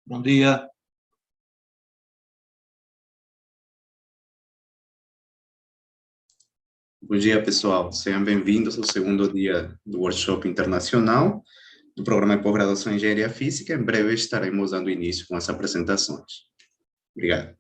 Bom dia. Bom dia, pessoal. Sejam bem-vindos ao segundo dia do Workshop Internacional do Programa de Pós-Graduação em Engenharia Física. Em breve estaremos dando início com as apresentações. Obrigado.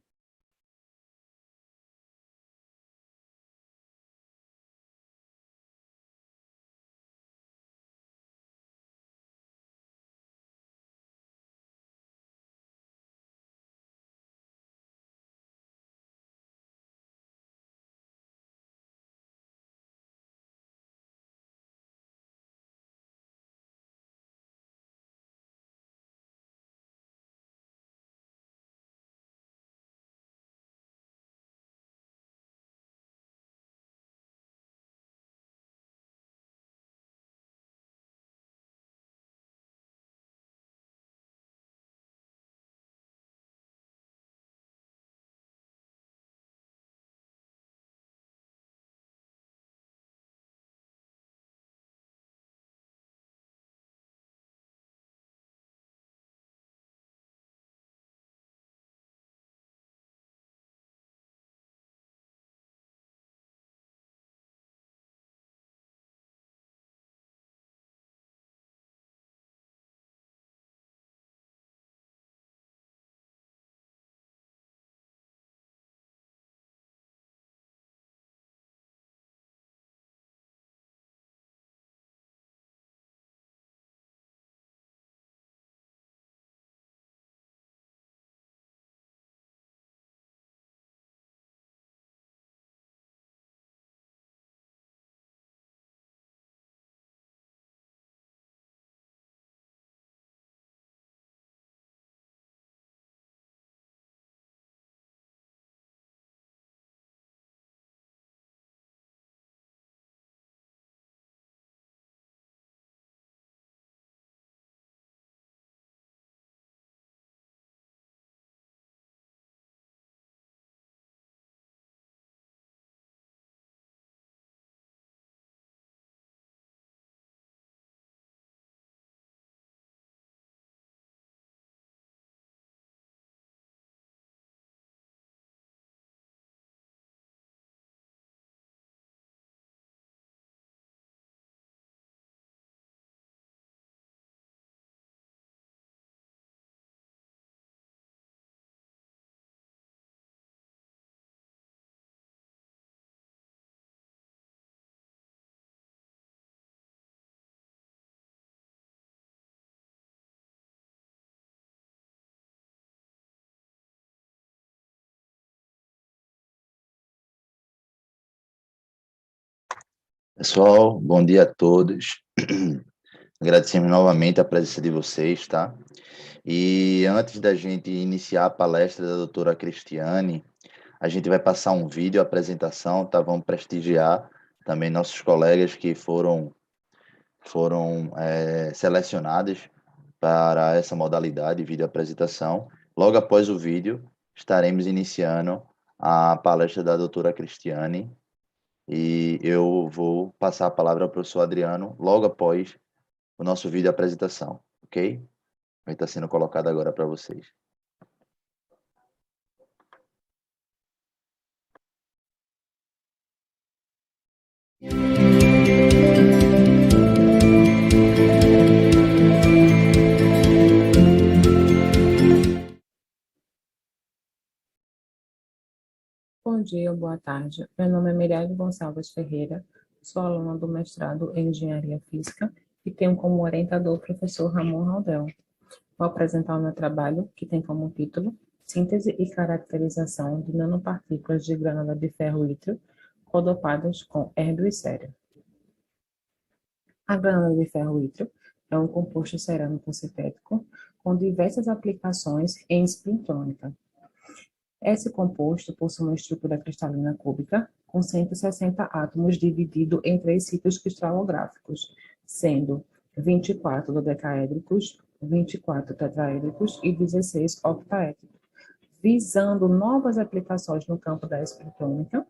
Pessoal, bom dia a todos. Agradecemos novamente a presença de vocês, tá? E antes da gente iniciar a palestra da doutora Cristiane, a gente vai passar um vídeo, apresentação, tá? Vamos prestigiar também nossos colegas que foram selecionados para essa modalidade, vídeo apresentação. Logo após o vídeo, estaremos iniciando a palestra da doutora Cristiane, e eu vou passar a palavra ao professor Adriano logo após o nosso vídeo apresentação, ok? Vai estar sendo colocado agora para vocês. Bom dia, boa tarde. Meu nome é Miriade Gonçalves Ferreira, sou aluna do mestrado em Engenharia Física e tenho como orientador o professor Ramon Raldel. Vou apresentar o meu trabalho, que tem como título Síntese e caracterização de nanopartículas de grânula de ferro-ítrio codopadas com herdro e cério. A grânula de ferro-ítrio é um composto cerâmico sintético com diversas aplicações em espintônica. Esse composto possui uma estrutura cristalina cúbica com 160 átomos dividido em 3 ciclos cristalográficos, sendo 24 dodecaédricos, 24 tetraédricos e 16 octaédricos, visando novas aplicações no campo da espintônica,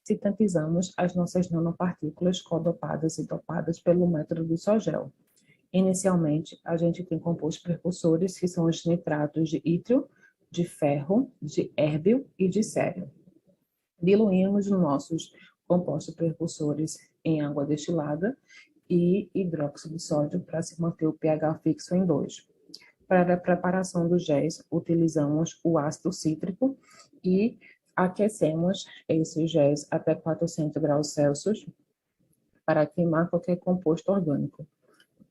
sintetizamos as nossas nanopartículas codopadas e dopadas pelo método do Sogel. Inicialmente, a gente tem compostos precursores, que são os nitratos de ítrio, de ferro, de érbio e de cério. Diluímos os nossos compostos precursores em água destilada e hidróxido de sódio para se manter o pH fixo em 2. Para a preparação do géis, utilizamos o ácido cítrico e aquecemos esse géis até 400 graus Celsius para queimar qualquer composto orgânico.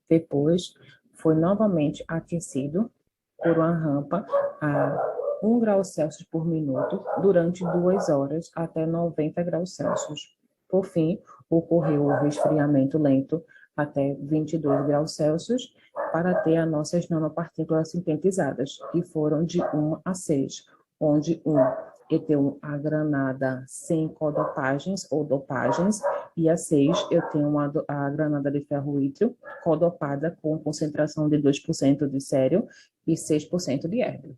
Depois, foi novamente aquecido por uma rampa a 1 grau Celsius por minuto durante 2 horas até 90 graus Celsius. Por fim, ocorreu o resfriamento lento até 22 graus Celsius para ter as nossas nanopartículas sintetizadas, que foram de 1 a 6, onde 1 eu tenho a granada sem codopagens ou dopagens, e a 6 eu tenho a granada de ferro ítrio codopada com concentração de 2% de cério e 6% de érbio.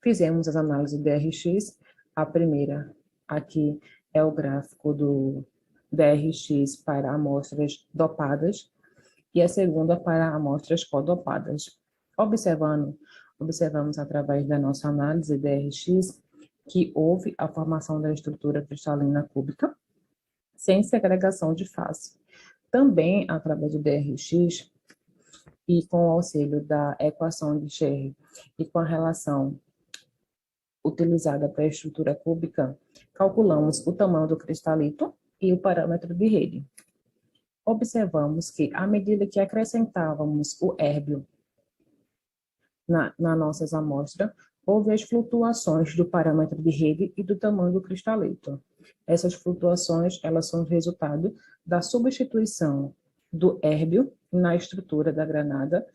Fizemos as análises DRX, a primeira aqui é o gráfico do DRX para amostras dopadas e a segunda para amostras codopadas. Observamos através da nossa análise DRX que houve a formação da estrutura cristalina cúbica sem segregação de fase. Também, através do DRX e com o auxílio da equação de Scherrer e com a relação utilizada para a estrutura cúbica, calculamos o tamanho do cristalito e o parâmetro de rede. Observamos que, à medida que acrescentávamos o érbio nas nossas amostras, houve as flutuações do parâmetro de rede e do tamanho do cristalito. Essas flutuações, elas são resultado da substituição do érbio na estrutura da granada,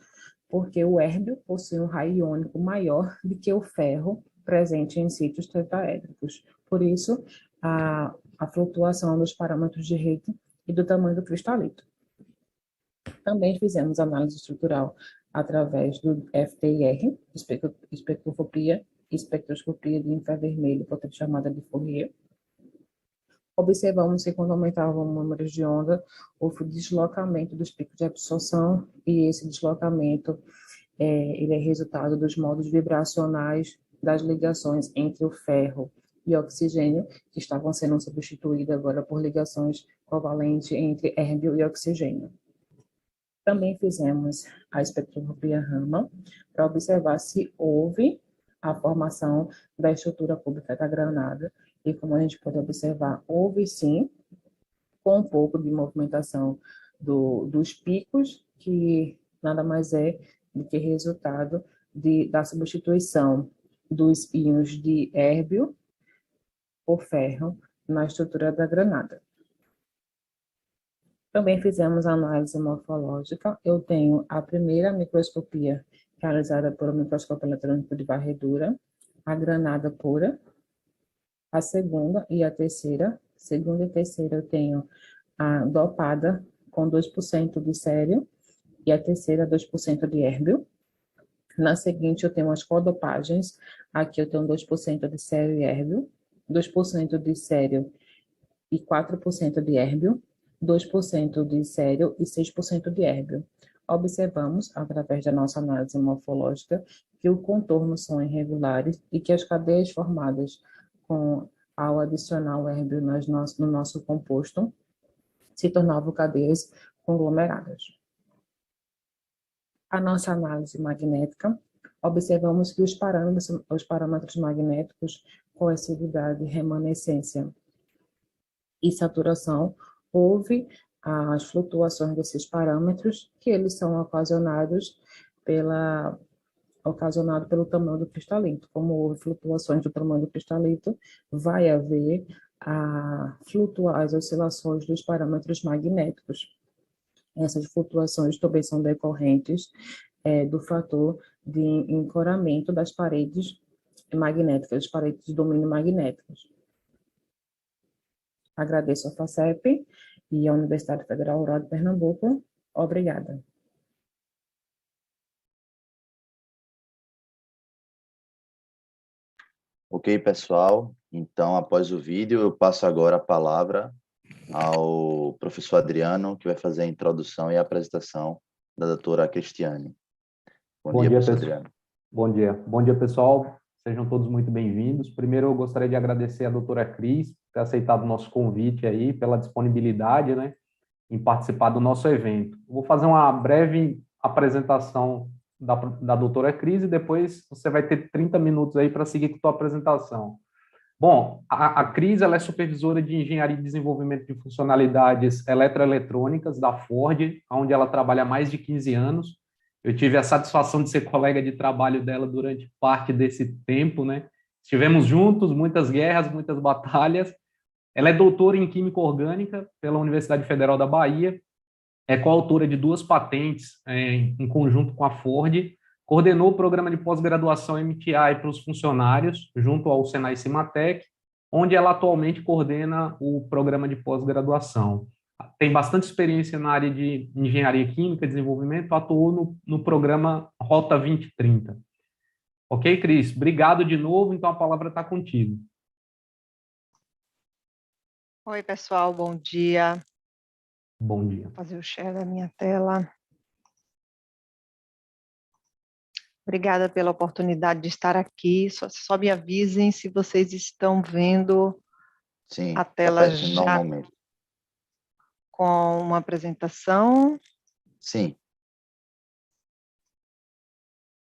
porque o érbio possui um raio iônico maior do que o ferro presente em sítios tetraédricos. Por isso, a flutuação dos parâmetros de rede e do tamanho do cristalito. Também fizemos análise estrutural através do FTIR, espectroscopia de infravermelho, pode ser chamada de Fourier. Observamos que quando aumentavam números de onda, houve deslocamento dos picos de absorção, e esse deslocamento ele é resultado dos modos vibracionais das ligações entre o ferro e oxigênio, que estavam sendo substituídas agora por ligações covalentes entre érbio e oxigênio. Também fizemos a espectroscopia Raman para observar se houve a formação da estrutura cúbica da granada, e como a gente pode observar, houve sim, com um pouco de movimentação dos picos, que nada mais é do que resultado da substituição dos íons de érbio por ferro na estrutura da granada. Também fizemos análise morfológica. Eu tenho a primeira microscopia realizada por um microscópio eletrônico de varredura, a granada pura, a segunda e a terceira. Segunda e terceira eu tenho a dopada com 2% de cério e a terceira 2% de érbio. Na seguinte eu tenho as codopagens, aqui eu tenho 2% de cério e érbio, 2% de cério e 4% de érbio, 2% de cério e 6% de érbio. Observamos, através da nossa análise morfológica, que os contornos são irregulares e que as cadeias formadas ao adicionar o érbio no nosso composto se tornavam cadeias conglomeradas. A nossa análise magnética, observamos que os parâmetros magnéticos, coercividade, remanescência e saturação, houve as flutuações desses parâmetros, que eles são ocasionados pelo tamanho do cristalito. Como houve flutuações do tamanho do cristalito, vai haver as oscilações dos parâmetros magnéticos. Essas flutuações também são decorrentes do fator de encoramento das paredes magnéticas, das paredes de domínio magnéticos. Agradeço a FACEP e a Universidade Federal Rural de Pernambuco. Obrigada. Ok, pessoal? Então, após o vídeo, eu passo agora a palavra ao professor Adriano, que vai fazer a introdução e a apresentação da doutora Cristiane. Bom dia, professor Adriano. Bom dia, pessoal. Sejam todos muito bem-vindos. Primeiro, eu gostaria de agradecer à doutora Cris por ter aceitado o nosso convite aí, pela disponibilidade, né, em participar do nosso evento. Vou fazer uma breve apresentação da doutora Cris e depois você vai ter 30 minutos aí para seguir com a sua apresentação. Bom, a Cris, ela é supervisora de Engenharia e Desenvolvimento de Funcionalidades Eletroeletrônicas da Ford, onde ela trabalha há mais de 15 anos. Eu tive a satisfação de ser colega de trabalho dela durante parte desse tempo, né? Estivemos juntos, muitas guerras, muitas batalhas. Ela é doutora em Química Orgânica pela Universidade Federal da Bahia, é coautora de 2 patentes em conjunto com a Ford, coordenou o programa de pós-graduação MTI para os funcionários, junto ao Senai Cimatec, onde ela atualmente coordena o programa de pós-graduação. Tem bastante experiência na área de engenharia química, desenvolvimento, atuou no programa Rota 2030. Ok, Cris? Obrigado de novo, então a palavra está contigo. Oi, pessoal, bom dia. Bom dia. Vou fazer o share da minha tela. Obrigada pela oportunidade de estar aqui. Só me avisem se vocês estão vendo Sim, a tela já normalmente. com uma apresentação. Sim.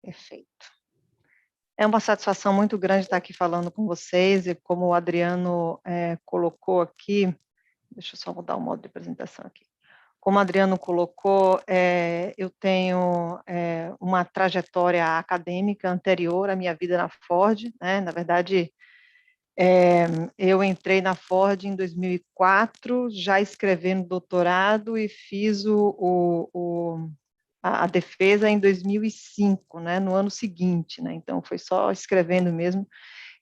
Perfeito. É uma satisfação muito grande estar aqui falando com vocês, e como o Adriano colocou aqui, deixa eu só mudar o modo de apresentação aqui. Como o Adriano colocou, eu tenho uma trajetória acadêmica anterior à minha vida na Ford, né? Na verdade, eu entrei na Ford em 2004, já escrevendo doutorado, e fiz a defesa em 2005, né? No ano seguinte, né? Então, foi só escrevendo mesmo.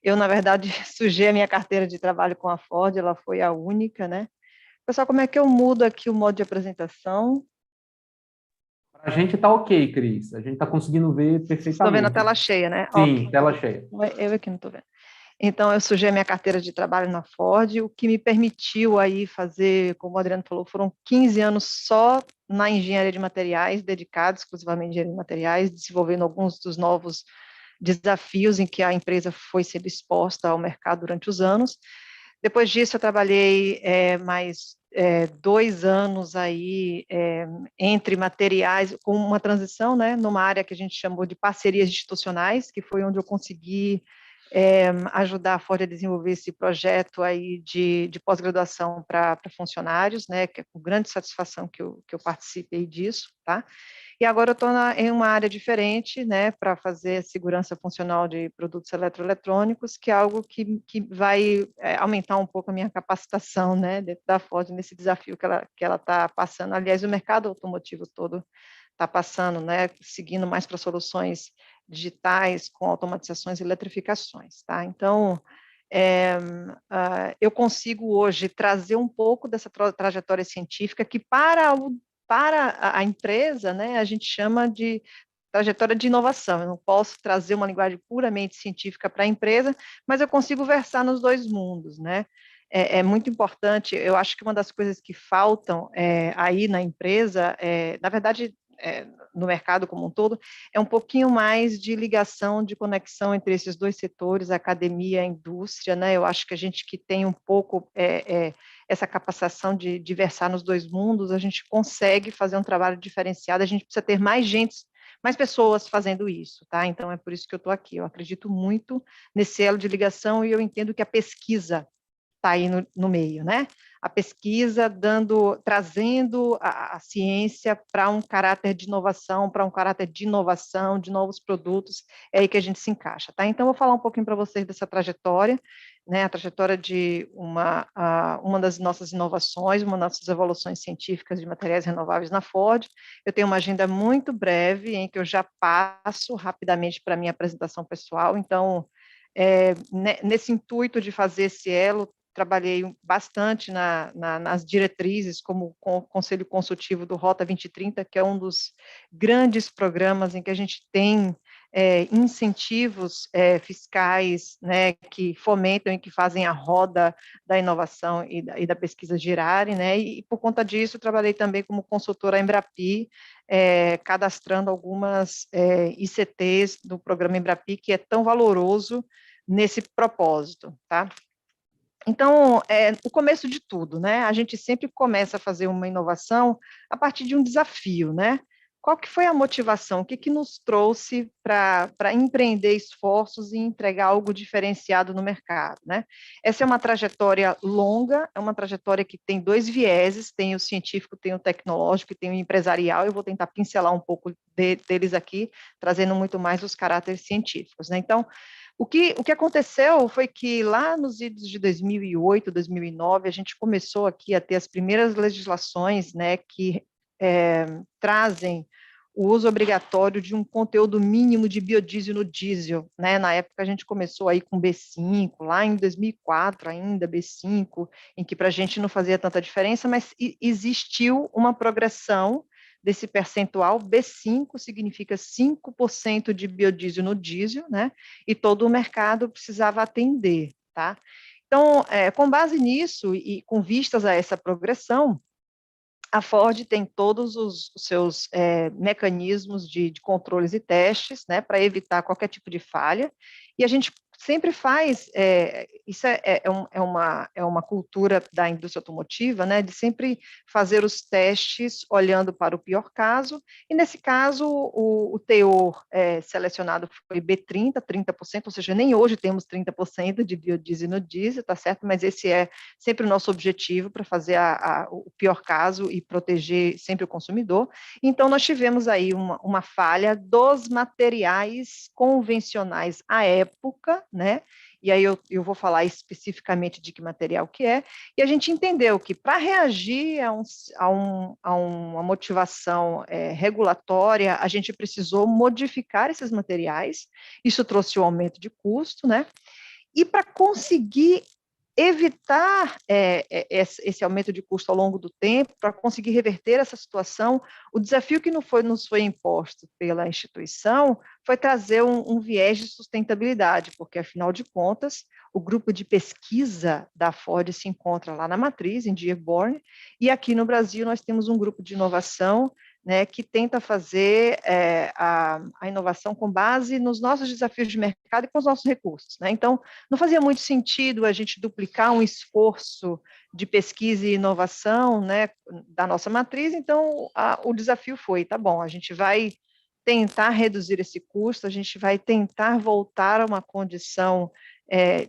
Eu, na verdade, sujei a minha carteira de trabalho com a Ford, ela foi a única, né? Pessoal, como é que eu mudo aqui o modo de apresentação? A gente está ok, Cris. A gente está conseguindo ver perfeitamente. Estou vendo a tela cheia, né? Sim, Okay. tela cheia. Eu aqui não estou vendo. Então, eu sujei a minha carteira de trabalho na Ford, o que me permitiu aí fazer, como o Adriano falou, foram 15 anos só na engenharia de materiais, dedicados exclusivamente à engenharia de materiais, desenvolvendo alguns dos novos desafios em que a empresa foi sendo exposta ao mercado durante os anos. Depois disso, eu trabalhei mais 2 anos aí entre materiais, com uma transição, né, numa área que a gente chamou de parcerias institucionais, que foi onde eu consegui ajudar a Ford a desenvolver esse projeto aí de pós-graduação para funcionários, né, que é com grande satisfação que eu participei disso, tá? E agora eu estou em uma área diferente, né, para fazer segurança funcional de produtos eletroeletrônicos, que é algo que vai aumentar um pouco a minha capacitação, né, dentro da Ford, nesse desafio que ela está passando. Aliás, o mercado automotivo todo está passando, né, seguindo mais para soluções digitais, com automatizações e eletrificações, tá? Então, eu consigo hoje trazer um pouco dessa trajetória científica que para a empresa, né, a gente chama de trajetória de inovação. Eu não posso trazer uma linguagem puramente científica para a empresa, mas eu consigo versar nos 2 mundos, né? É muito importante, eu acho que uma das coisas que faltam aí na empresa, na verdade, no mercado como um todo, é um pouquinho mais de ligação, de conexão entre esses 2 setores, a academia e a indústria, né? Eu acho que a gente que tem um pouco essa capacitação de versar nos 2 mundos, a gente consegue fazer um trabalho diferenciado, a gente precisa ter mais pessoas fazendo isso, tá? Então, é por isso que eu estou aqui. Eu acredito muito nesse elo de ligação e eu entendo que a pesquisa está aí no meio, né? A pesquisa trazendo a ciência para um caráter de inovação, de novos produtos, é aí que a gente se encaixa, tá? Então, eu vou falar um pouquinho para vocês dessa trajetória, né? A trajetória de uma das nossas inovações, uma das nossas evoluções científicas de materiais renováveis na Ford. Eu tenho uma agenda muito breve, em que eu já passo rapidamente para a minha apresentação pessoal, então, nesse intuito de fazer esse elo, trabalhei bastante nas diretrizes, como o Conselho Consultivo do Rota 2030, que é um dos grandes programas em que a gente tem incentivos fiscais, né, que fomentam e que fazem a roda da inovação e da pesquisa girarem, né, e por conta disso trabalhei também como consultora Embrapi, cadastrando algumas ICTs do programa Embrapi, que é tão valoroso nesse propósito, tá? Então, o começo de tudo, né? A gente sempre começa a fazer uma inovação a partir de um desafio, né? Qual que foi a motivação? O que que nos trouxe para empreender esforços e entregar algo diferenciado no mercado, né? Essa é uma trajetória longa, é uma trajetória que tem dois vieses, tem o científico, tem o tecnológico e tem o empresarial. Eu vou tentar pincelar um pouco deles aqui, trazendo muito mais os caráteres científicos, né? Então, o que aconteceu foi que lá nos idos de 2008, 2009, a gente começou aqui a ter as primeiras legislações, né, que trazem o uso obrigatório de um conteúdo mínimo de biodiesel no diesel, né? Na época a gente começou aí com B5, lá em 2004 ainda, B5, em que para a gente não fazia tanta diferença, mas existiu uma progressão desse percentual. B5 significa 5% de biodiesel no diesel, né? E todo o mercado precisava atender, tá? Então, com base nisso e com vistas a essa progressão, a Ford tem todos os seus mecanismos de controles e testes, né, para evitar qualquer tipo de falha, e a gente sempre faz, isso é uma cultura da indústria automotiva, né, de sempre fazer os testes olhando para o pior caso, e nesse caso o teor selecionado foi B30, 30%, ou seja, nem hoje temos 30% de biodiesel no diesel, tá certo? Mas esse é sempre o nosso objetivo para fazer o pior caso e proteger sempre o consumidor. Então, nós tivemos aí uma falha dos materiais convencionais à época, né? E aí eu vou falar especificamente de que material que é, e a gente entendeu que para reagir a uma motivação regulatória, a gente precisou modificar esses materiais, isso trouxe um aumento de custo, né? E para conseguir evitar esse aumento de custo ao longo do tempo, para conseguir reverter essa situação, o desafio que nos foi imposto pela instituição foi trazer um viés de sustentabilidade, porque, afinal de contas, o grupo de pesquisa da Ford se encontra lá na matriz, em Dearborn, e aqui no Brasil nós temos um grupo de inovação, né, que tenta fazer a inovação com base nos nossos desafios de mercado e com os nossos recursos, né? Então, não fazia muito sentido a gente duplicar um esforço de pesquisa e inovação, né, da nossa matriz, então o desafio foi, tá bom, a gente vai tentar reduzir esse custo, a gente vai tentar voltar a uma condição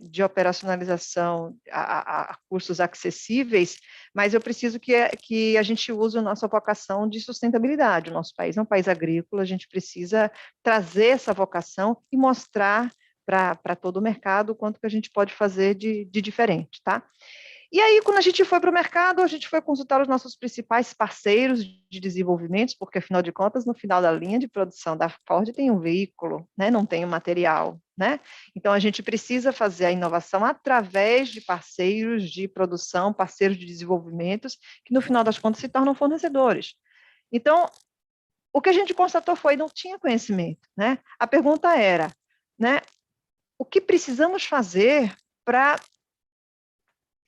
de operacionalização a custos acessíveis, mas eu preciso que a gente use a nossa vocação de sustentabilidade. O nosso país é um país agrícola, a gente precisa trazer essa vocação e mostrar para todo o mercado o quanto que a gente pode fazer de diferente, tá? E aí, quando a gente foi para o mercado, a gente foi consultar os nossos principais parceiros de desenvolvimento, porque, afinal de contas, no final da linha de produção da Ford tem um veículo, né? Não tem um material, né? Então, a gente precisa fazer a inovação através de parceiros de produção, parceiros de desenvolvimento, que, no final das contas, se tornam fornecedores. Então, o que a gente constatou foi, não tinha conhecimento, né? A pergunta era, né? O que precisamos fazer para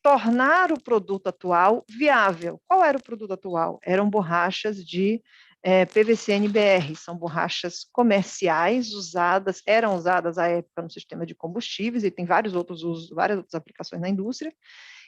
tornar o produto atual viável? Qual era o produto atual? Eram borrachas de PVC-NBR, são borrachas comerciais eram usadas à época no sistema de combustíveis e tem vários outros usos, várias outras aplicações na indústria,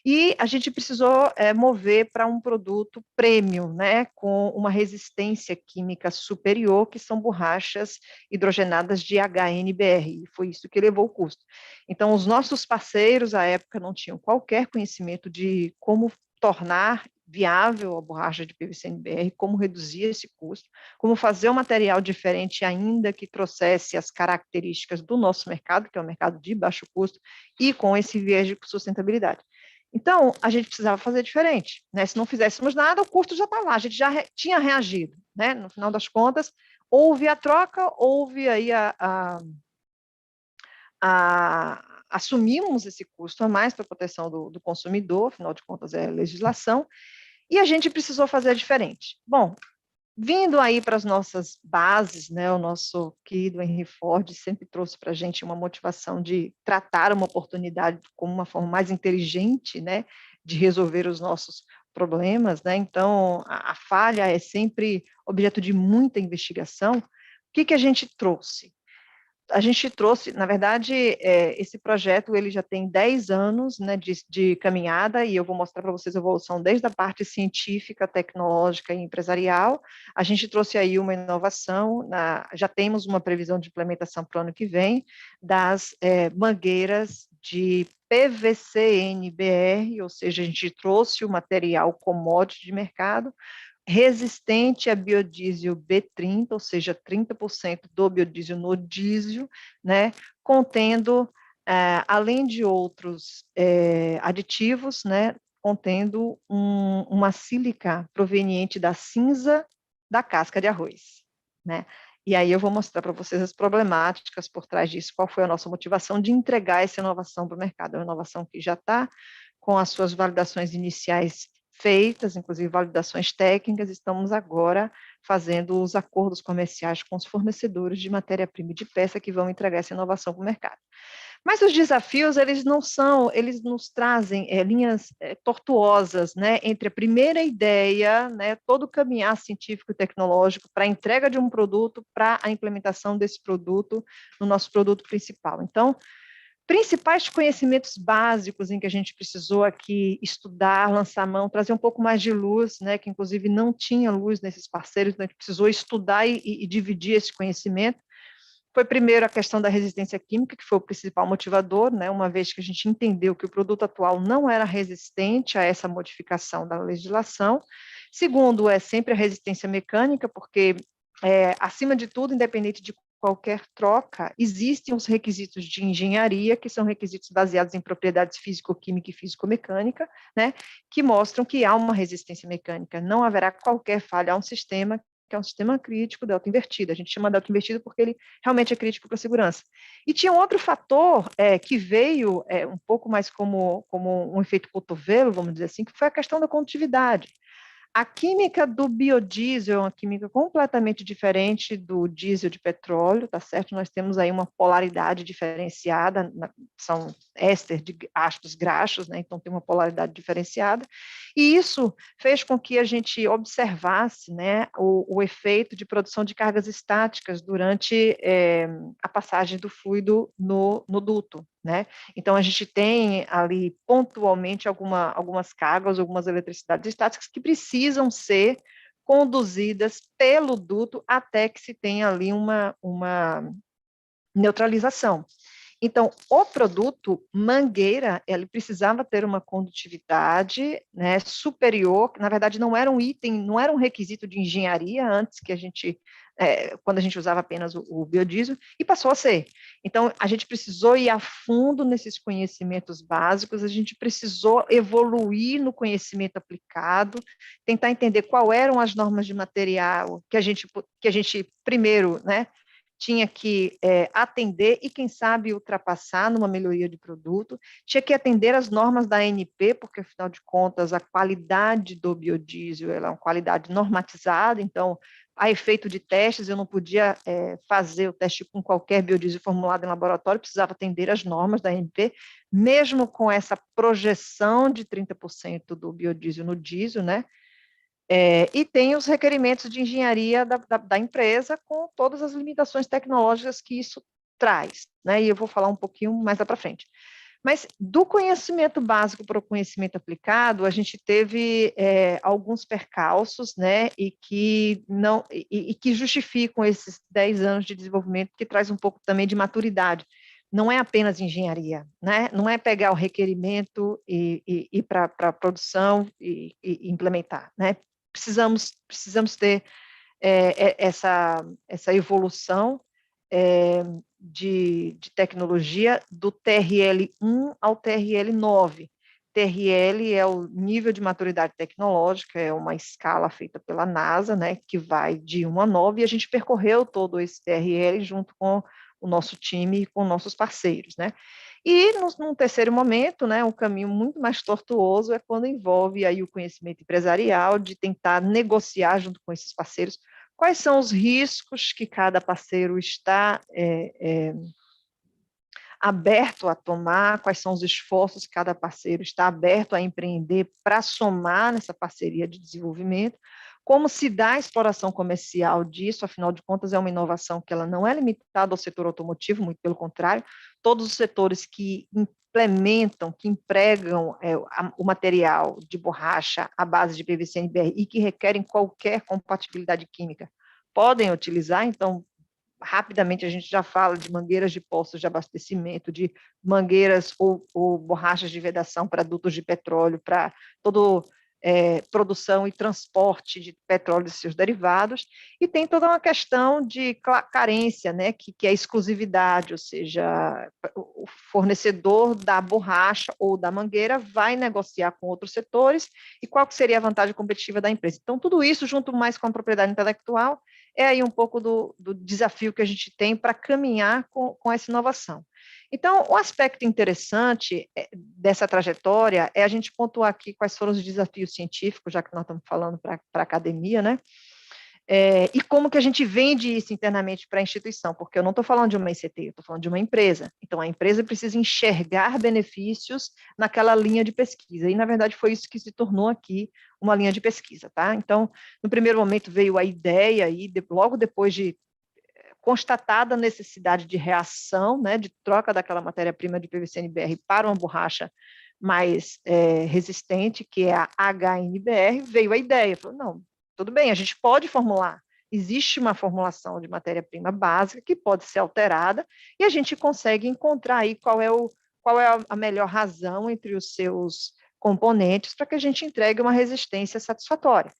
e a gente precisou mover para um produto premium, né, com uma resistência química superior, que são borrachas hidrogenadas de HNBR, e foi isso que levou o custo. Então, os nossos parceiros, à época, não tinham qualquer conhecimento de como tornar viável a borracha de PVC-NBR, como reduzir esse custo, como fazer um material diferente ainda que trouxesse as características do nosso mercado, que é um mercado de baixo custo, e com esse viés de sustentabilidade. Então, a gente precisava fazer diferente, né? Se não fizéssemos nada, o custo já está lá, a gente já tinha reagido, né? No final das contas, houve a troca, houve aí assumimos esse custo a mais para a proteção do consumidor, afinal de contas é legislação, e a gente precisou fazer diferente. Bom, Vindo aí para as nossas bases, né, o nosso querido Henry Ford sempre trouxe para a gente uma motivação de tratar uma oportunidade como uma forma mais inteligente, né, de resolver os nossos problemas, né? Então, a falha é sempre objeto de muita investigação. O que a gente trouxe? A gente trouxe, na verdade, esse projeto ele já tem 10 anos, né, de caminhada, e eu vou mostrar para vocês a evolução desde a parte científica, tecnológica e empresarial. A gente trouxe aí uma inovação, já temos uma previsão de implementação para o ano que vem, das mangueiras de PVC-NBR, ou seja, a gente trouxe o material commodity de mercado, resistente a biodiesel B30, ou seja, 30% do biodiesel no diesel, né, contendo, além de outros aditivos, né, contendo uma sílica proveniente da cinza da casca de arroz, né. E aí eu vou mostrar para vocês as problemáticas por trás disso, qual foi a nossa motivação de entregar essa inovação para o mercado. É uma inovação que já está com as suas validações iniciais feitas, inclusive validações técnicas, estamos agora fazendo os acordos comerciais com os fornecedores de matéria-prima e de peça que vão entregar essa inovação para o mercado. Mas os desafios, eles nos trazem linhas tortuosas, né, entre a primeira ideia, né, todo o caminhar científico e tecnológico para a entrega de um produto, para a implementação desse produto no nosso produto principal. Então, principais conhecimentos básicos em que a gente precisou aqui estudar, lançar mão, trazer um pouco mais de luz, né, que inclusive não tinha luz nesses parceiros, então a gente precisou estudar e dividir esse conhecimento. Foi primeiro a questão da resistência química, que foi o principal motivador, né, uma vez que a gente entendeu que o produto atual não era resistente a essa modificação da legislação. Segundo, é sempre a resistência mecânica, porque, acima de tudo, independente de qualquer troca, existem os requisitos de engenharia, que são requisitos baseados em propriedades físico-química e físico-mecânica, né, que mostram que há uma resistência mecânica, não haverá qualquer falha a um sistema, que é um sistema crítico delta invertido. A gente chama delta invertido porque ele realmente é crítico para a segurança. E tinha um outro fator que veio um pouco mais como um efeito cotovelo, vamos dizer assim, que foi a questão da condutividade. A química do biodiesel é uma química completamente diferente do diesel de petróleo, tá certo? Nós temos aí uma polaridade diferenciada, são éster de ácidos graxos, né? Então tem uma polaridade diferenciada, e isso fez com que a gente observasse, né, o efeito de produção de cargas estáticas durante a passagem do fluido no duto, né? Então, a gente tem ali pontualmente algumas cargas, algumas eletricidades estáticas que precisam ser conduzidas pelo duto até que se tenha ali uma neutralização. Então, o produto mangueira, ele precisava ter uma condutividade, né, superior, que na verdade não era um item, não era um requisito de engenharia antes que a gente, quando a gente usava apenas o biodiesel, e passou a ser. Então, a gente precisou ir a fundo nesses conhecimentos básicos, a gente precisou evoluir no conhecimento aplicado, tentar entender quais eram as normas de material que a gente primeiro, né, tinha que atender e, quem sabe, ultrapassar numa melhoria de produto, tinha que atender as normas da ANP, porque, afinal de contas, a qualidade do biodiesel ela é uma qualidade normatizada, então, a efeito de testes, eu não podia fazer o teste com qualquer biodiesel formulado em laboratório, precisava atender as normas da ANP, mesmo com essa projeção de 30% do biodiesel no diesel, né? E tem os requerimentos de engenharia da empresa com todas as limitações tecnológicas que isso traz, né? E eu vou falar um pouquinho mais lá para frente. Mas do conhecimento básico para o conhecimento aplicado, a gente teve alguns percalços, né? E que justificam esses 10 anos de desenvolvimento, que traz um pouco também de maturidade. Não é apenas engenharia, né? Não é pegar o requerimento e ir para a produção e implementar, né? Precisamos ter essa evolução de tecnologia do TRL1 ao TRL9. TRL é o nível de maturidade tecnológica, é uma escala feita pela NASA, né, que vai de 1 a 9, e a gente percorreu todo esse TRL junto com o nosso time e com nossos parceiros, né? E, num terceiro momento, né, um caminho muito mais tortuoso é quando envolve aí o conhecimento empresarial de tentar negociar junto com esses parceiros quais são os riscos que cada parceiro está aberto a tomar, quais são os esforços que cada parceiro está aberto a empreender para somar nessa parceria de desenvolvimento, como se dá a exploração comercial disso, afinal de contas é uma inovação que ela não é limitada ao setor automotivo, muito pelo contrário, todos os setores que implementam, que empregam o material de borracha à base de PVC-NBR e que requerem qualquer compatibilidade química, podem utilizar, então, rapidamente a gente já fala de mangueiras de poços de abastecimento, de mangueiras ou borrachas de vedação para dutos de petróleo, para toda produção e transporte de petróleo e seus derivados, e tem toda uma questão de carência, né, que é exclusividade, ou seja, o fornecedor da borracha ou da mangueira vai negociar com outros setores, e qual que seria a vantagem competitiva da empresa. Então, tudo isso, junto mais com a propriedade intelectual, é aí um pouco do desafio que a gente tem para caminhar com essa inovação. Então, o aspecto interessante dessa trajetória é a gente pontuar aqui quais foram os desafios científicos, já que nós estamos falando para a academia, né? E como que a gente vende isso internamente para a instituição, porque eu não estou falando de uma ICT, eu estou falando de uma empresa. Então, a empresa precisa enxergar benefícios naquela linha de pesquisa, e, na verdade, foi isso que se tornou aqui uma linha de pesquisa, tá? Então, no primeiro momento veio a ideia, e logo depois de constatada a necessidade de reação, né, de troca daquela matéria-prima de PVC-NBR para uma borracha mais resistente, que é a HNBR, veio a ideia, falou, não, tudo bem, a gente pode formular, existe uma formulação de matéria-prima básica que pode ser alterada, e a gente consegue encontrar aí qual é a melhor razão entre os seus componentes para que a gente entregue uma resistência satisfatória.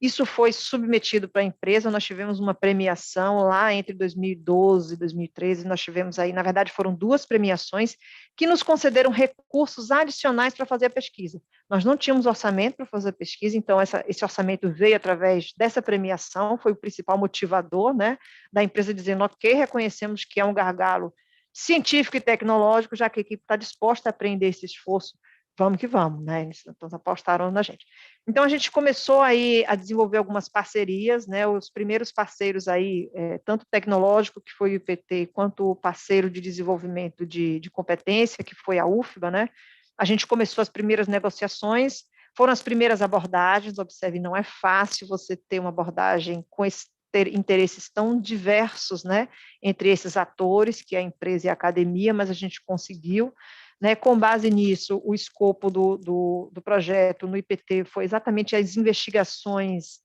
Isso foi submetido para a empresa, nós tivemos uma premiação lá entre 2012 e 2013, nós tivemos aí, na verdade, foram 2 premiações que nos concederam recursos adicionais para fazer a pesquisa. Nós não tínhamos orçamento para fazer a pesquisa, então esse orçamento veio através dessa premiação, foi o principal motivador, né, da empresa dizendo, ok, reconhecemos que é um gargalo científico e tecnológico, já que a equipe está disposta a aprender esse esforço, vamos que vamos, né, então apostaram na gente. Então, a gente começou aí a desenvolver algumas parcerias, né, os primeiros parceiros aí, tanto tecnológico, que foi o IPT, quanto o parceiro de desenvolvimento de competência, que foi a UFBA, né, a gente começou as primeiras negociações, foram as primeiras abordagens, observe, não é fácil você ter uma abordagem com ter interesses tão diversos, né, entre esses atores, que é a empresa e a academia, mas a gente conseguiu. Né, com base nisso, o escopo do projeto no IPT foi exatamente as investigações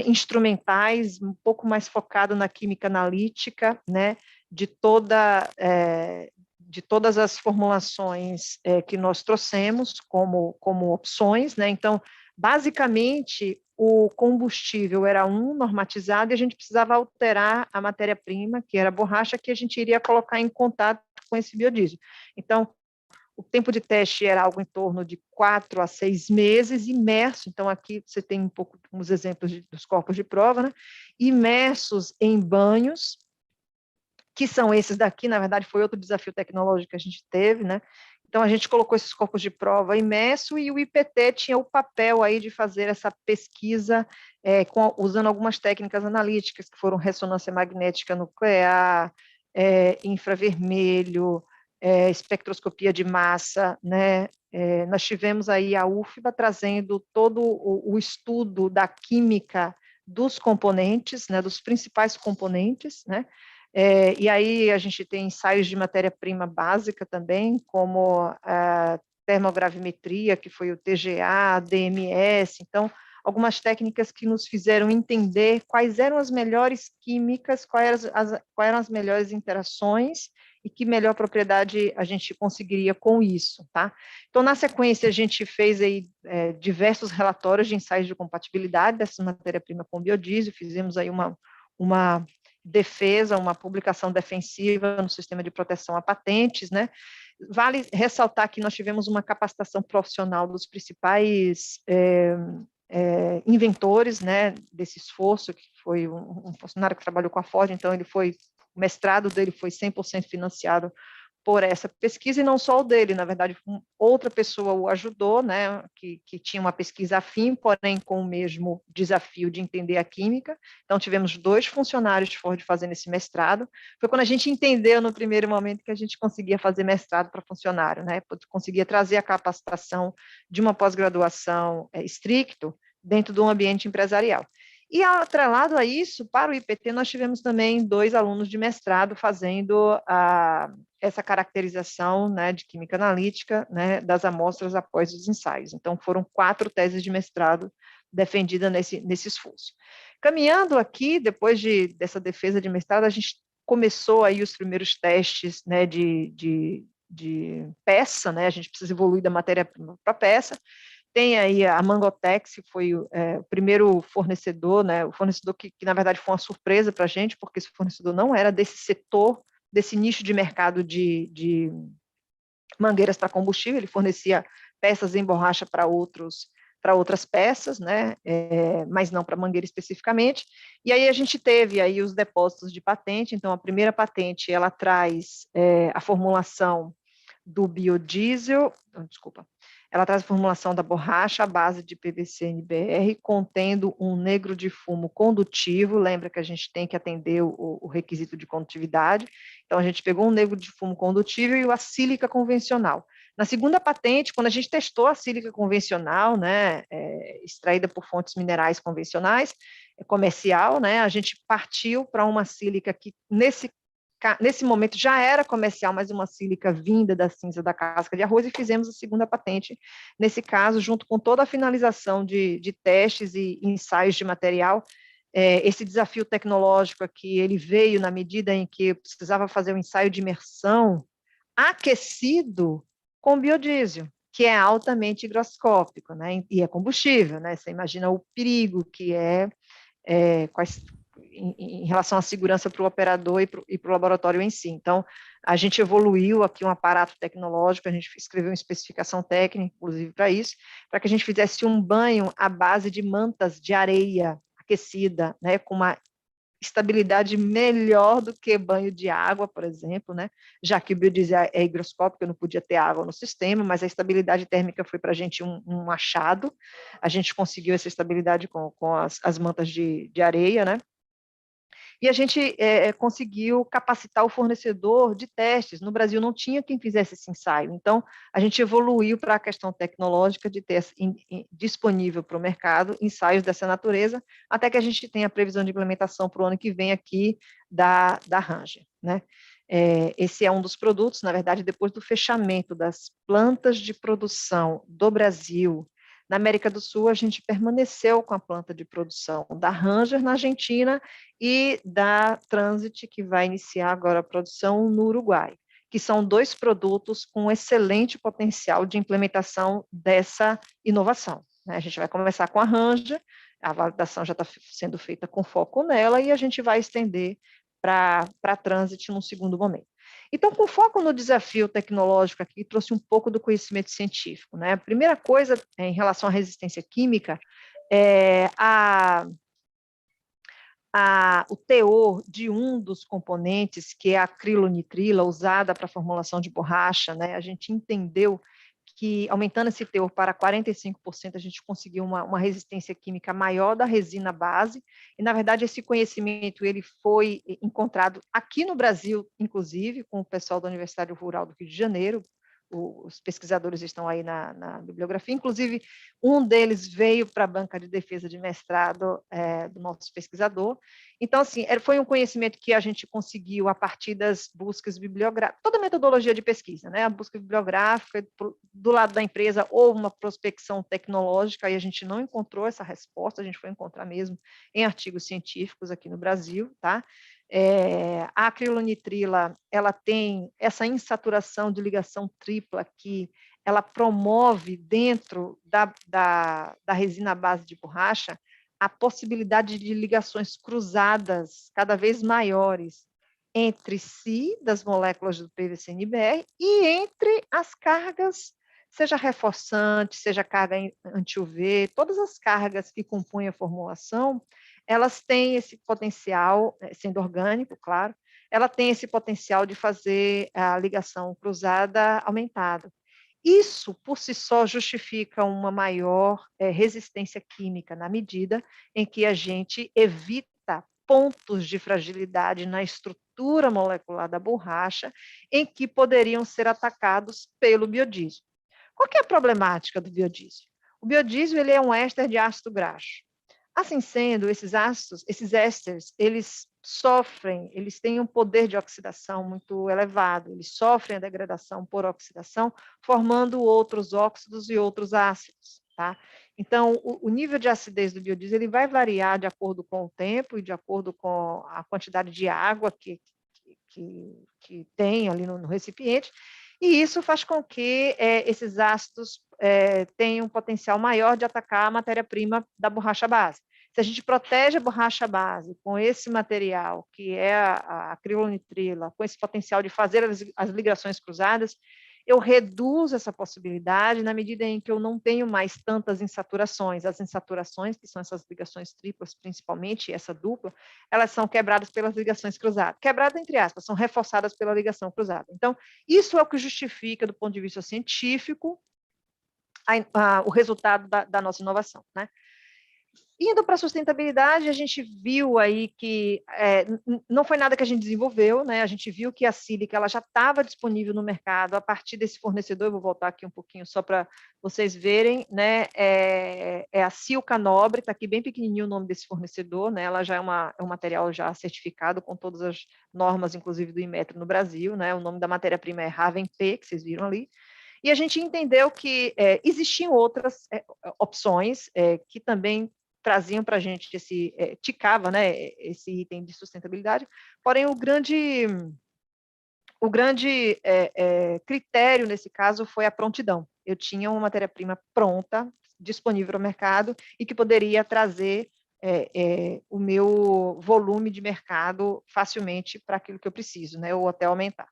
instrumentais, um pouco mais focado na química analítica, né, de todas as formulações que nós trouxemos como opções, né, então, basicamente, o combustível era normatizado, e a gente precisava alterar a matéria-prima, que era a borracha, que a gente iria colocar em contato com esse biodiesel. Então, o tempo de teste era algo em torno de 4 a 6 meses, imerso, então aqui você tem uns exemplos dos corpos de prova, né? Imersos em banhos, que são esses daqui, na verdade foi outro desafio tecnológico que a gente teve, né? Então a gente colocou esses corpos de prova imerso, e o IPT tinha o papel aí de fazer essa pesquisa usando algumas técnicas analíticas, que foram ressonância magnética nuclear, infravermelho, espectroscopia de massa, né? Nós tivemos aí a UFBA trazendo todo o estudo da química dos componentes, né, dos principais componentes, né? E aí a gente tem ensaios de matéria-prima básica também, como a termogravimetria, que foi o TGA, DMS, então, algumas técnicas que nos fizeram entender quais eram as melhores químicas, quais eram as melhores interações, e que melhor propriedade a gente conseguiria com isso, tá? Então, na sequência, a gente fez aí diversos relatórios de ensaios de compatibilidade dessa matéria-prima com biodiesel, fizemos aí uma defesa, uma publicação defensiva no sistema de proteção a patentes, né? Vale ressaltar que nós tivemos uma capacitação profissional dos principais inventores, né, desse esforço, que foi um funcionário que trabalhou com a Ford, então o mestrado dele foi 100% financiado por essa pesquisa, e não só o dele, na verdade, outra pessoa o ajudou, né, que tinha uma pesquisa afim, porém com o mesmo desafio de entender a química. Então, tivemos 2 funcionários de Ford fazendo esse mestrado. Foi quando a gente entendeu, no primeiro momento, que a gente conseguia fazer mestrado para funcionário, né, conseguia trazer a capacitação de uma pós-graduação estricto dentro de um ambiente empresarial. E, atrelado a isso, para o IPT, nós tivemos também 2 alunos de mestrado fazendo essa caracterização, né, de química analítica, né, das amostras após os ensaios. Então, foram 4 teses de mestrado defendidas nesse esforço. Caminhando aqui, depois dessa defesa de mestrado, a gente começou aí os primeiros testes, né, de peça, né, a gente precisa evoluir da matéria-prima para peça. Tem aí a Mangotex, que foi o primeiro fornecedor, né, o fornecedor que, na verdade, foi uma surpresa para a gente, porque esse fornecedor não era desse setor, desse nicho de mercado de mangueiras para combustível, ele fornecia peças em borracha para outras peças, né, mas não para mangueira especificamente. E aí a gente teve aí os depósitos de patente. Então, a primeira patente, ela traz a formulação do biodiesel, ela traz a formulação da borracha à base de PVC-NBR, contendo um negro de fumo condutivo. Lembra que a gente tem que atender o requisito de condutividade. Então, a gente pegou um negro de fumo condutivo e a sílica convencional. Na segunda patente, quando a gente testou a sílica convencional, né, extraída por fontes minerais convencionais, comercial, né, a gente partiu para uma sílica que, nesse momento, já era comercial, mas uma sílica vinda da cinza da casca de arroz, e fizemos a segunda patente, nesse caso, junto com toda a finalização de testes e ensaios de material. Esse desafio tecnológico aqui, ele veio na medida em que eu precisava fazer um ensaio de imersão aquecido com biodiesel, que é altamente higroscópico, né, e é combustível, né, você imagina o perigo que em relação à segurança para o operador e para o laboratório em si. Então, a gente evoluiu aqui um aparato tecnológico, a gente escreveu uma especificação técnica, inclusive, para isso, para que a gente fizesse um banho à base de mantas de areia aquecida, né, com uma estabilidade melhor do que banho de água, por exemplo, né, já que o biodiesel é higroscópico, eu não podia ter água no sistema, mas a estabilidade térmica foi para a gente um achado. A gente conseguiu essa estabilidade com as mantas de areia, né, e a gente conseguiu capacitar o fornecedor de testes. No Brasil não tinha quem fizesse esse ensaio, então a gente evoluiu para a questão tecnológica de ter disponível para o mercado ensaios dessa natureza, até que a gente tenha a previsão de implementação para o ano que vem aqui da Ranger, né? Esse é um dos produtos, na verdade, depois do fechamento das plantas de produção do Brasil. Na América do Sul, a gente permaneceu com a planta de produção da Ranger na Argentina e da Transit, que vai iniciar agora a produção no Uruguai, que são 2 produtos com excelente potencial de implementação dessa inovação, né? A gente vai começar com a Ranger, a validação já está sendo feita com foco nela, e a gente vai estender para a Transit num segundo momento. Então, com foco no desafio tecnológico aqui, trouxe um pouco do conhecimento científico, né? A primeira coisa, em relação à resistência química, o teor de um dos componentes, que é a acrilonitrila, usada para a formulação de borracha, né? A gente entendeu que, aumentando esse teor para 45%, a gente conseguiu uma resistência química maior da resina base. E, na verdade, esse conhecimento ele foi encontrado aqui no Brasil, inclusive, com o pessoal da Universidade Rural do Rio de Janeiro. Os pesquisadores estão aí na bibliografia, inclusive um deles veio para a banca de defesa de mestrado do nosso pesquisador. Então, assim, foi um conhecimento que a gente conseguiu a partir das buscas bibliográficas, toda a metodologia de pesquisa, né? A busca bibliográfica, do lado da empresa, houve uma prospecção tecnológica, e a gente não encontrou essa resposta, a gente foi encontrar mesmo em artigos científicos aqui no Brasil, tá? A acrilonitrila, ela tem essa insaturação de ligação tripla que ela promove dentro da resina base de borracha a possibilidade de ligações cruzadas cada vez maiores entre si, das moléculas do PVC-NBR, e entre as cargas, seja reforçante, seja carga anti-UV, todas as cargas que compõem a formulação, elas têm esse potencial, sendo orgânico, claro, ela tem esse potencial de fazer a ligação cruzada aumentada. Isso, por si só, justifica uma maior resistência química, na medida em que a gente evita pontos de fragilidade na estrutura molecular da borracha, em que poderiam ser atacados pelo biodiesel. Qual que é a problemática do biodiesel? O biodiesel ele é um éster de ácido graxo. Assim sendo, esses ácidos, esses ésteres, eles têm um poder de oxidação muito elevado, eles sofrem a degradação por oxidação, formando outros óxidos e outros ácidos, tá? Então, o nível de acidez do biodiesel ele vai variar de acordo com o tempo e de acordo com a quantidade de água que tem ali no recipiente, e isso faz com que esses ácidos tenham um potencial maior de atacar a matéria-prima da borracha base. Se a gente protege a borracha base com esse material, que é a acrilonitrila, com esse potencial de fazer as ligações cruzadas, eu reduzo essa possibilidade na medida em que eu não tenho mais tantas insaturações. As insaturações, que são essas ligações triplas, principalmente essa dupla, elas são quebradas pelas ligações cruzadas. Quebradas, entre aspas, são reforçadas pela ligação cruzada. Então, isso é o que justifica, do ponto de vista científico, o resultado da nossa inovação, né? Indo para a sustentabilidade, a gente viu aí que não foi nada que a gente desenvolveu, né? A gente viu que a sílica ela já estava disponível no mercado a partir desse fornecedor. Eu vou voltar aqui um pouquinho só para vocês verem, né? É a Silca Nobre, está aqui bem pequenininho o nome desse fornecedor, né? Ela já é um material já certificado com todas as normas, inclusive do Inmetro no Brasil, né? O nome da matéria-prima é Raven P, que vocês viram ali. E a gente entendeu que existiam outras opções que também traziam para a gente ticava, né, esse item de sustentabilidade, porém o grande critério nesse caso foi a prontidão. Eu tinha uma matéria-prima pronta, disponível no mercado, e que poderia trazer o meu volume de mercado facilmente para aquilo que eu preciso, né, ou até aumentar.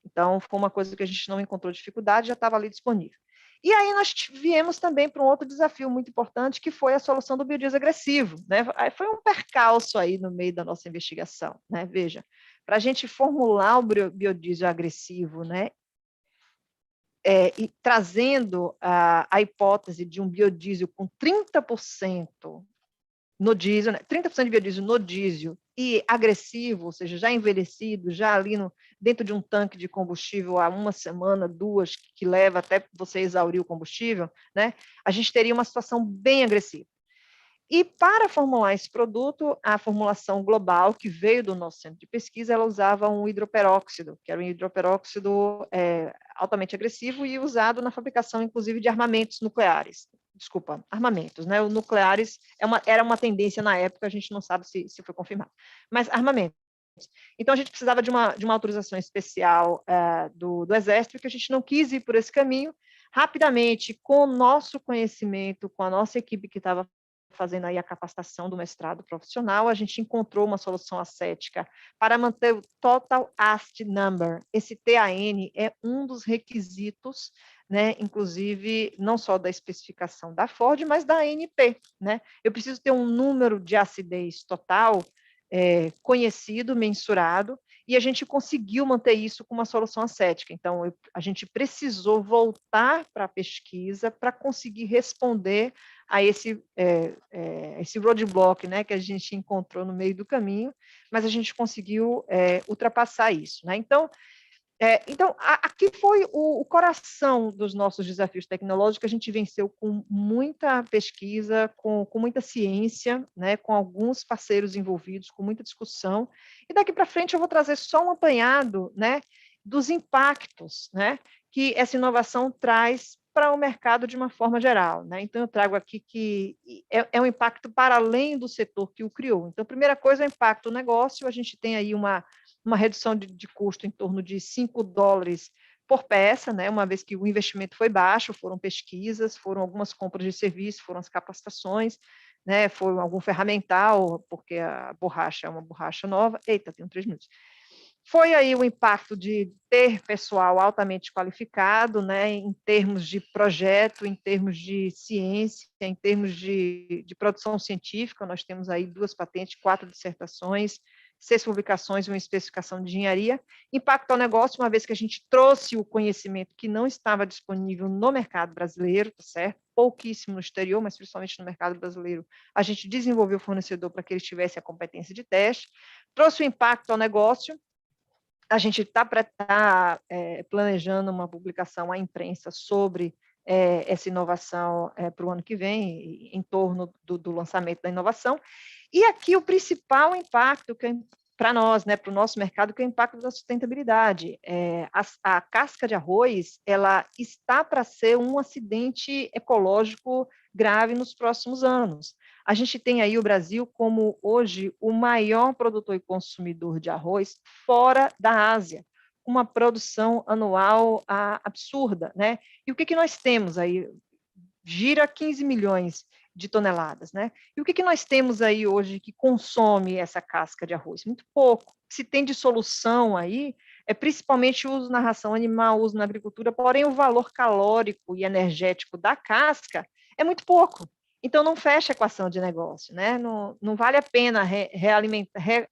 Então, foi uma coisa que a gente não encontrou dificuldade, já estava ali disponível. E aí nós viemos também para um outro desafio muito importante, que foi a solução do biodiesel agressivo, né? Aí foi um percalço aí no meio da nossa investigação, né? Veja, para a gente formular o biodiesel agressivo, né? E trazendo a hipótese de um biodiesel com 30% no diesel, né? 30% de biodiesel no diesel e agressivo, ou seja, já envelhecido, já ali dentro de um tanque de combustível há uma semana, duas, que leva até você exaurir o combustível, né? A gente teria uma situação bem agressiva. E para formular esse produto, a formulação global, que veio do nosso centro de pesquisa, ela usava um hidroperóxido, que era um hidroperóxido altamente agressivo e usado na fabricação, inclusive, de armamentos nucleares. Desculpa, armamentos, né? O nucleares era uma tendência na época, a gente não sabe se foi confirmado, mas armamentos. Então, a gente precisava de uma autorização especial do Exército, que a gente não quis ir por esse caminho. Rapidamente, com o nosso conhecimento, com a nossa equipe que estava fazendo aí a capacitação do mestrado profissional, a gente encontrou uma solução ascética para manter o Total Acid Number. Esse TAN é um dos requisitos, né, inclusive, não só da especificação da Ford, mas da ANP, né? Eu preciso ter um número de acidez total conhecido, mensurado, e a gente conseguiu manter isso com uma solução ascética. Então, a gente precisou voltar para a pesquisa para conseguir responder a esse roadblock, né, que a gente encontrou no meio do caminho, mas a gente conseguiu ultrapassar isso, né? Então, aqui foi o coração dos nossos desafios tecnológicos, que a gente venceu com muita pesquisa, com muita ciência, né, com alguns parceiros envolvidos, com muita discussão. E daqui para frente eu vou trazer só um apanhado, né, dos impactos, né, que essa inovação traz para o mercado de uma forma geral, né? Então, eu trago aqui que é um impacto para além do setor que o criou. Então, a primeira coisa é o impacto no negócio. A gente tem aí uma redução de custo em torno de $5 por peça, né? Uma vez que o investimento foi baixo, foram pesquisas, foram algumas compras de serviço, foram as capacitações, né? Foi algum ferramental, porque a borracha é uma borracha nova. Eita, tenho 3 minutos. Foi aí o impacto de ter pessoal altamente qualificado, né, em termos de projeto, em termos de ciência, em termos de produção científica. Nós temos aí 2 patentes, 4 dissertações, 6 publicações e uma especificação de engenharia. Impacto ao negócio, uma vez que a gente trouxe o conhecimento que não estava disponível no mercado brasileiro, tá certo? Pouquíssimo no exterior, mas principalmente no mercado brasileiro, a gente desenvolveu o fornecedor para que eles tivessem a competência de teste. Trouxe o impacto ao negócio. A gente está planejando uma publicação à imprensa sobre essa inovação para o ano que vem, em torno do lançamento da inovação. E aqui o principal impacto para nós, né, para o nosso mercado, que é o impacto da sustentabilidade. A casca de arroz, ela está para ser um acidente ecológico grave nos próximos anos. A gente tem aí o Brasil como, hoje, o maior produtor e consumidor de arroz fora da Ásia, uma produção anual absurda, né? E o que nós temos aí? Gira 15 milhões de toneladas, né? E o que nós temos aí hoje que consome essa casca de arroz? Muito pouco. Se tem de solução aí, é principalmente o uso na ração animal, o uso na agricultura, porém o valor calórico e energético da casca é muito pouco. Então, não fecha a equação de negócio, né? Não vale a pena realimentar,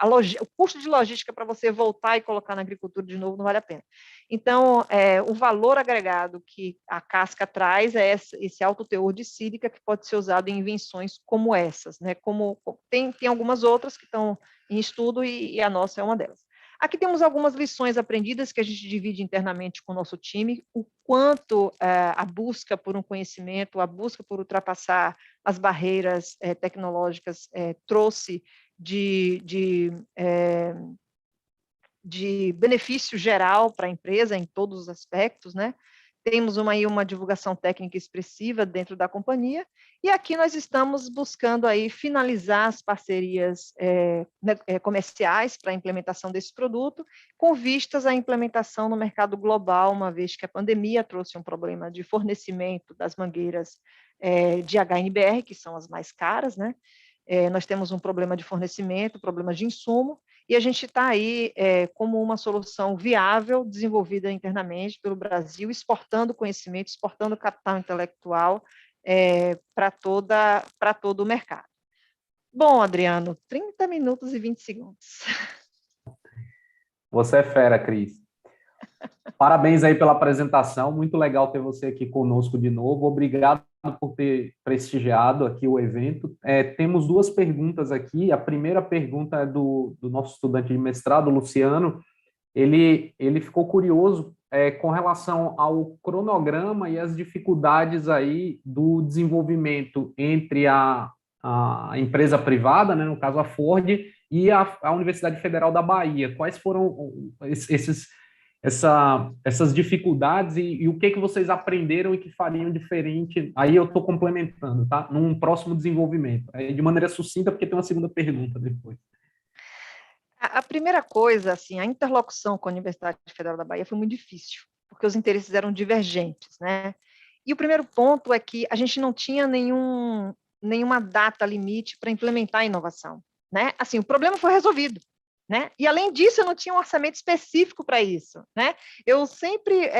o custo de logística para você voltar e colocar na agricultura de novo não vale a pena. Então, o valor agregado que a casca traz é esse alto teor de sílica que pode ser usado em invenções como essas, né? Tem algumas outras que estão em estudo e a nossa é uma delas. Aqui temos algumas lições aprendidas que a gente divide internamente com o nosso time, o quanto a busca por um conhecimento, a busca por ultrapassar as barreiras tecnológicas trouxe de benefício geral para a empresa em todos os aspectos, né? Temos uma divulgação técnica expressiva dentro da companhia, e aqui nós estamos buscando aí finalizar as parcerias comerciais para a implementação desse produto, com vistas à implementação no mercado global, uma vez que a pandemia trouxe um problema de fornecimento das mangueiras de HNBR, que são as mais caras, né? Nós temos um problema de fornecimento, problema de insumo, e a gente está aí como uma solução viável, desenvolvida internamente pelo Brasil, exportando conhecimento, exportando capital intelectual para todo o mercado. Bom, Adriano, 30 minutos e 20 segundos. Você é fera, Cris. Parabéns aí pela apresentação, muito legal ter você aqui conosco de novo. Obrigado por ter prestigiado aqui o evento. Temos 2 perguntas aqui. A primeira pergunta é do nosso estudante de mestrado, Luciano. Ele ficou curioso com relação ao cronograma e as dificuldades aí do desenvolvimento entre a empresa privada, né, no caso a Ford, e a Universidade Federal da Bahia. Quais foram essas dificuldades e o que vocês aprenderam e que fariam diferente? Aí eu estou complementando, tá? Num próximo desenvolvimento. De maneira sucinta, porque tem uma segunda pergunta depois. A primeira coisa, assim, a interlocução com a Universidade Federal da Bahia foi muito difícil, porque os interesses eram divergentes, né? E o primeiro ponto é que a gente não tinha nenhuma data limite para implementar a inovação, né? Assim, o problema foi resolvido, né? E, além disso, eu não tinha um orçamento específico para isso, né? Eu sempre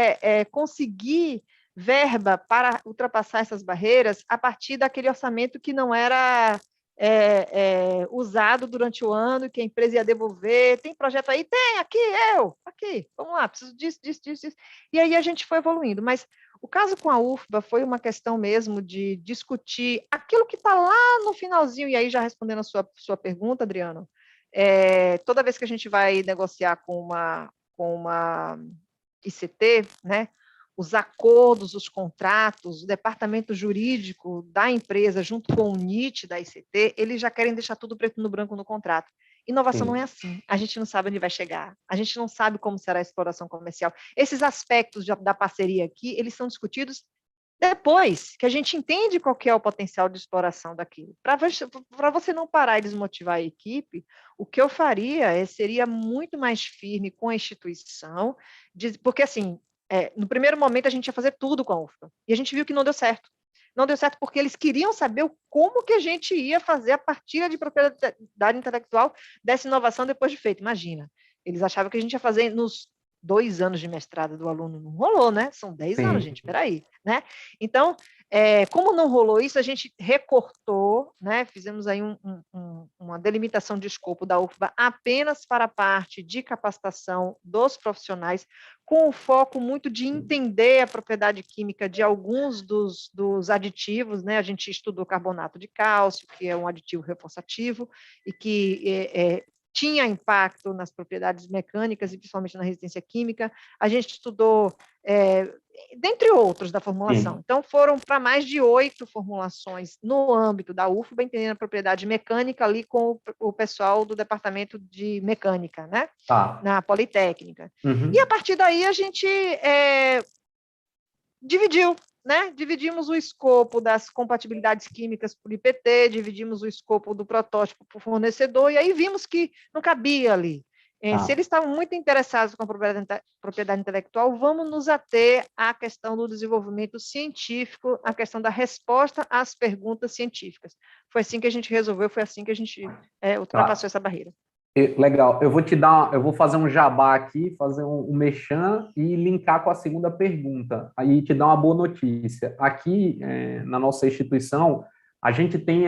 consegui verba para ultrapassar essas barreiras a partir daquele orçamento que não era usado durante o ano, que a empresa ia devolver. Tem projeto aí? Tem, aqui, aqui, vamos lá, preciso disso. E aí a gente foi evoluindo, mas o caso com a UFBA foi uma questão mesmo de discutir aquilo que está lá no finalzinho, e aí já respondendo a sua pergunta, Adriano, toda vez que a gente vai negociar com uma ICT, né, os acordos, os contratos, o departamento jurídico da empresa, junto com o NIT da ICT, eles já querem deixar tudo preto no branco no contrato. Inovação não é assim. A gente não sabe onde vai chegar. A gente não sabe como será a exploração comercial. Esses aspectos da parceria aqui, eles são discutidos depois que a gente entende qual que é o potencial de exploração daquilo. Para você não parar e desmotivar a equipe, o que eu faria seria muito mais firme com a instituição, porque, assim, no primeiro momento a gente ia fazer tudo com a UFBA, e a gente viu que não deu certo. Não deu certo porque eles queriam saber como que a gente ia fazer a partilha de propriedade intelectual dessa inovação depois de feito. Imagina, eles achavam que a gente ia fazer nos 2 anos de mestrado do aluno. Não rolou, né? São 10 anos, gente, peraí, né? Então, Como não rolou isso, a gente recortou, né, fizemos aí uma delimitação de escopo da UFBA apenas para a parte de capacitação dos profissionais, com o foco muito de entender a propriedade química de alguns dos aditivos, né? A gente estudou carbonato de cálcio, que é um aditivo reforçativo, e que tinha impacto nas propriedades mecânicas e principalmente na resistência química. A gente estudou, dentre outros, da formulação. Sim. Então, foram para mais de 8 formulações no âmbito da UFBA, entendendo a propriedade mecânica ali com o pessoal do departamento de mecânica, né? Tá. Na Politécnica. Uhum. E a partir daí a gente dividiu, né? Dividimos o escopo das compatibilidades químicas por IPT, dividimos o escopo do protótipo por fornecedor, e aí vimos que não cabia ali. Se eles estavam muito interessados com a propriedade intelectual, vamos nos ater à questão do desenvolvimento científico, à questão da resposta às perguntas científicas. Foi assim que a gente resolveu, foi assim que a gente ultrapassou essa barreira. Legal, eu vou fazer um jabá aqui, fazer um merchan e linkar com a segunda pergunta, aí te dar uma boa notícia. Aqui, na nossa instituição, a gente tem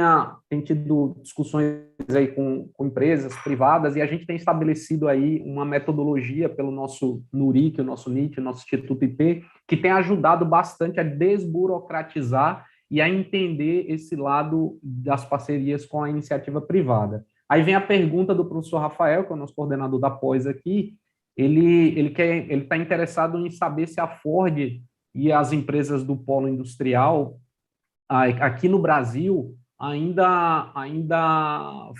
tido discussões aí com empresas privadas e a gente tem estabelecido aí uma metodologia pelo nosso NURIC, o nosso NIT, o nosso Instituto IP, que tem ajudado bastante a desburocratizar e a entender esse lado das parcerias com a iniciativa privada. Aí vem a pergunta do professor Rafael, que é o nosso coordenador da pós aqui, ele está interessado em saber se a Ford e as empresas do polo industrial aqui no Brasil ainda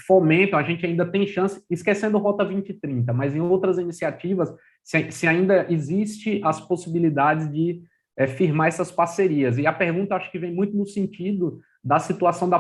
fomentam, a gente ainda tem chance, esquecendo Rota 2030, mas em outras iniciativas, se ainda existe as possibilidades de firmar essas parcerias. E a pergunta acho que vem muito no sentido da situação da